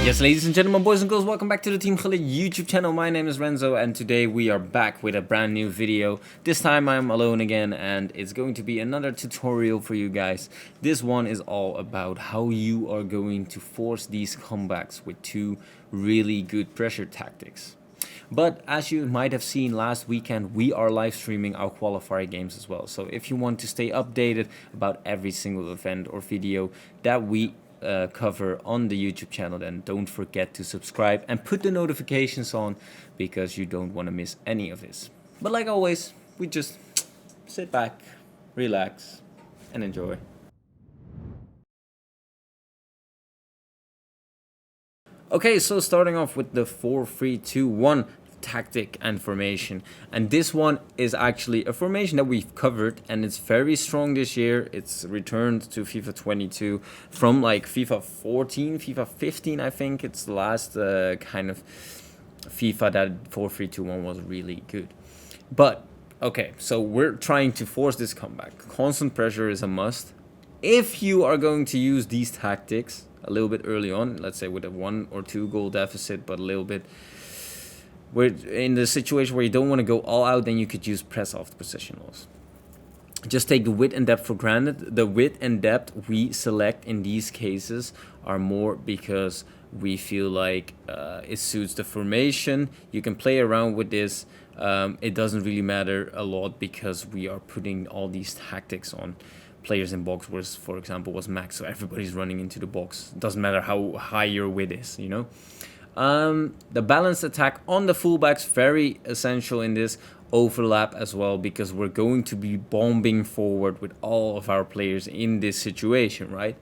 Yes, ladies and gentlemen, boys and girls, welcome back to the Team Gullit YouTube channel. My name is Renzo, and today we are back with a brand new video. This time I'm alone again, and it's going to be another tutorial for you guys. This one is all about how you are going to force these comebacks with two really good pressure tactics. But as you might have seen last weekend, we are live streaming our qualifier games as well. So if you want to stay updated about every single event or video that we cover on the YouTube channel, then don't forget to subscribe and put the notifications on, because you don't want to miss any of this. But like always, we just sit back, relax, and enjoy. Okay, so starting off with the 4-3-2-1 tactic and formation, and this one is actually a formation that we've covered, and it's very strong this year. It's returned to FIFA 22 from like FIFA 14, FIFA 15. I think it's the last kind of FIFA that 4-3-2-1 was really good. But okay, so we're trying to force this comeback. Constant pressure is a must. If you are going to use these tactics a little bit early on, let's say with a 1 or 2 goal deficit, but a little bit, we're in the situation where you don't want to go all out, then you could use press off the possession loss. Just take the width and depth for granted. The width and depth we select in these cases are more because we feel like it suits the formation. You can play around with this. It doesn't really matter a lot because we are putting all these tactics on players in box, whereas, for example, was max, so everybody's running into the box. Doesn't matter how high your width is, you know. The balanced attack on the fullbacks, very essential in this overlap as well, because we're going to be bombing forward with all of our players in this situation, right?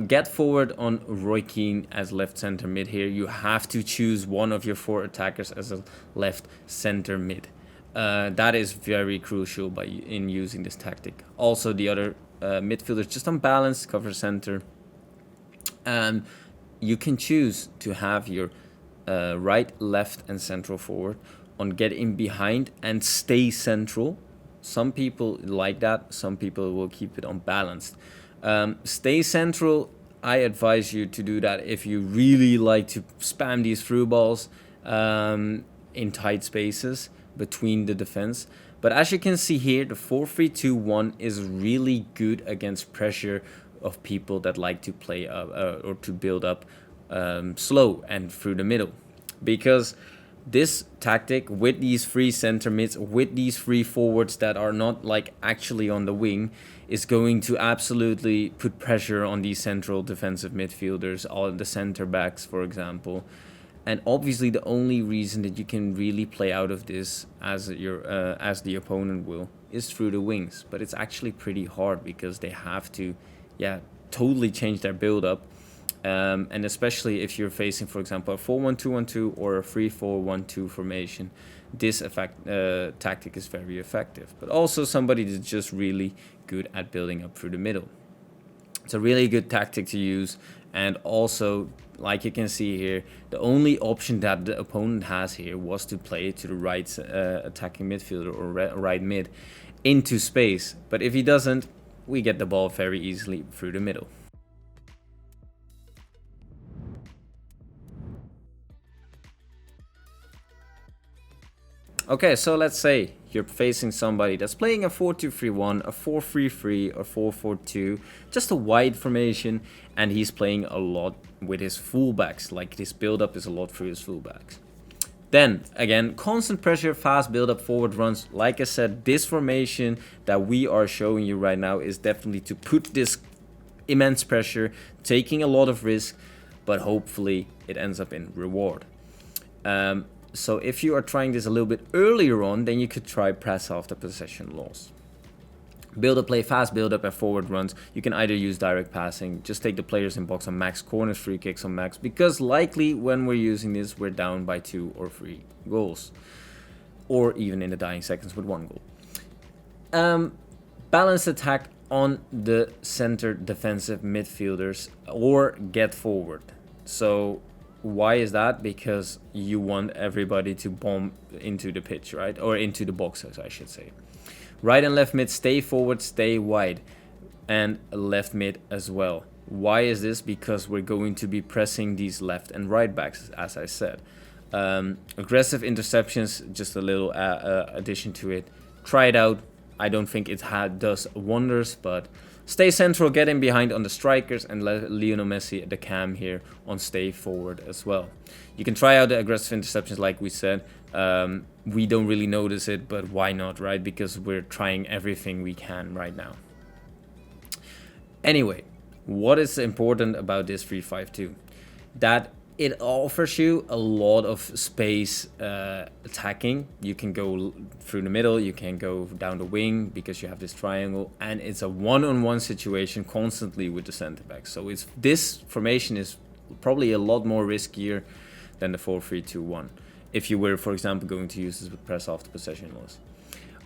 Get forward on Roy Keane as left center mid here. You have to choose one of your 4 attackers as a left center mid. That is very crucial in using this tactic. Also, the other midfielders just unbalanced, cover center. You can choose to have your right, left, and central forward on get in behind and stay central. Some people like that. Some people will keep it unbalanced. Stay central. I advise you to do that if you really like to spam these through balls in tight spaces between the defense. But as you can see here, the 4-3-2-1 is really good against pressure of people that like to play or to build up slow and through the middle, because this tactic with these 3 center mids, with these 3 forwards that are not like actually on the wing, is going to absolutely put pressure on these central defensive midfielders, all the center backs, for example. And obviously the only reason that you can really play out of this as the opponent will is through the wings. But it's actually pretty hard because they have to totally change their build up. And especially if you're facing, for example, a 4-1-2-1-2 or a 3-4-1-2 formation, this tactic is very effective. But also somebody that's just really good at building up through the middle. It's a really good tactic to use. And also, like you can see here, the only option that the opponent has here was to play it to the right attacking midfielder or right mid into space. But if he doesn't, we get the ball very easily through the middle. Okay, so let's say you're facing somebody that's playing a 4-2-3-1, a 4-3-3, or 4-4-2, just a wide formation, and he's playing a lot with his fullbacks. Like, this build-up is a lot through his fullbacks. Then, again, constant pressure, fast build-up, forward runs. Like I said, this formation that we are showing you right now is definitely to put this immense pressure, taking a lot of risk, but hopefully it ends up in reward. So if you are trying this a little bit earlier on, then you could try press off the possession loss. Build up play, fast build up and forward runs. You can either use direct passing, just take the players in box on max, corners, free kicks on max, because likely when we're using this, we're down by 2 or 3 goals. Or even in the dying seconds with 1 goal. Balanced attack on the center defensive midfielders or get forward. So why is that? Because you want everybody to bomb into the pitch, right? Or into the boxes, I should say. Right and left mid, stay forward, stay wide. And left mid as well. Why is this? Because we're going to be pressing these left and right backs, as I said. Aggressive interceptions, just a little addition to it. Try it out. I don't think it does wonders, but stay central, get in behind on the strikers, and let Lionel Messi at the cam here on stay forward as well. You can try out the aggressive interceptions like we said. We don't really notice it, but why not, right? Because we're trying everything we can right now. Anyway, what is important about this 3-5-2? That it offers you a lot of space attacking. You can go through the middle, you can go down the wing because you have this triangle, and it's a one-on-one situation constantly with the center back. So this formation is probably a lot more riskier than the 4-3-2-1 if you were, for example, going to use this with press after possession loss.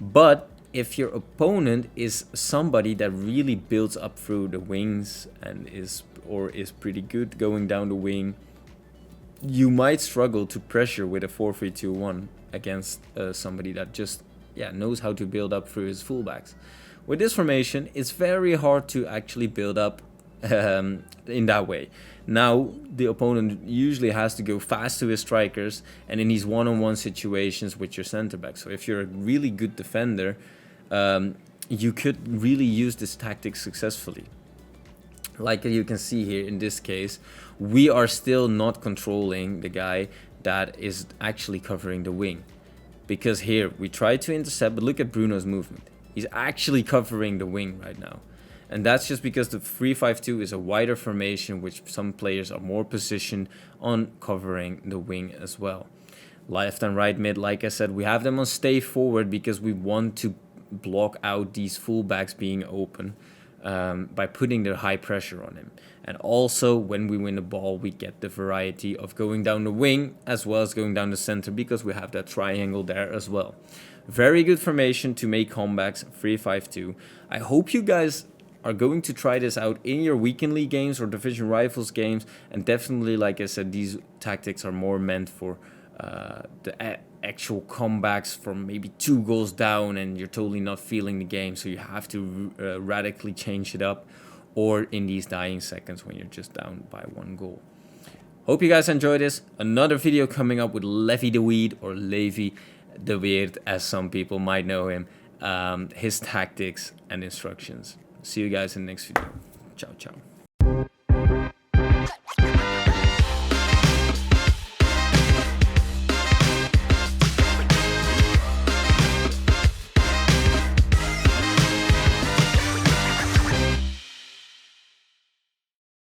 But if your opponent is somebody that really builds up through the wings and is pretty good going down the wing, you might struggle to pressure with a 4-3-2-1 against somebody that just knows how to build up through his fullbacks. With this formation, it's very hard to actually build up in that way. Now, the opponent usually has to go fast to his strikers and in these one-on-one situations with your center back. So if you're a really good defender, you could really use this tactic successfully. Like you can see here in this case, we are still not controlling the guy that is actually covering the wing. Because here, we try to intercept, but look at Bruno's movement. He's actually covering the wing right now. And that's just because the 3-5-2 is a wider formation, which some players are more positioned on covering the wing as well. Left and right mid, like I said, we have them on stay forward because we want to block out these fullbacks being open by putting their high pressure on him. And also, when we win the ball, we get the variety of going down the wing as well as going down the center because we have that triangle there as well. Very good formation to make comebacks, 3-5-2. I hope you guys are going to try this out in your weekend league games or division rivals games. And definitely, like I said, these tactics are more meant for the actual comebacks from maybe 2 goals down and you're totally not feeling the game, so you have to radically change it up, or in these dying seconds when you're just down by 1 goal. Hope you guys enjoyed this. Another video coming up with Levy the Weed, or Levy the Weird as some people might know him, his tactics and instructions. See you guys in the next video. Ciao, ciao.